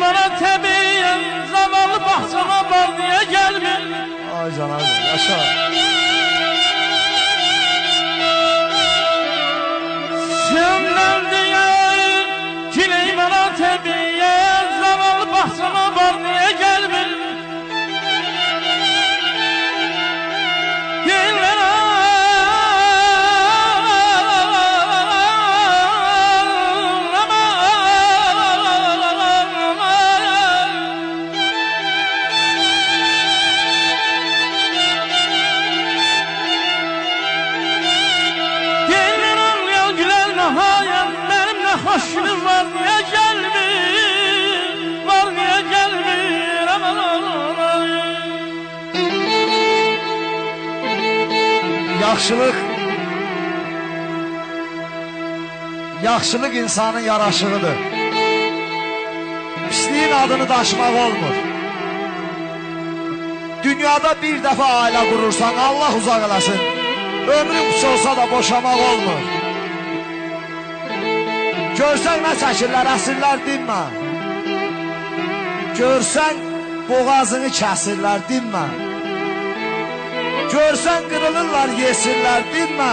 bana tebiyen zavallı bahçama bal niye gelmiyor? Ay canım yaşa. Senden diye kiley bana tebiyen zavallı bahçama bal niye gelmiyor? Hoşum var niye gelmiyor, var niye gelmiyor aman aman. Yaxşılıq insanın yaraşığıdır. Pisliğin adını daşımaq olmur. Dünyada bir dəfə ailə qurursan, Allah uzaq eləsin. Ömrün qısa olsa da boşamaq olmur. Görsən nə çəkirlər, əsirlər dinmə. Görsən boğazını kəsirlər, dinmə. Görsən qırılırlar, yesirlər, dinmə.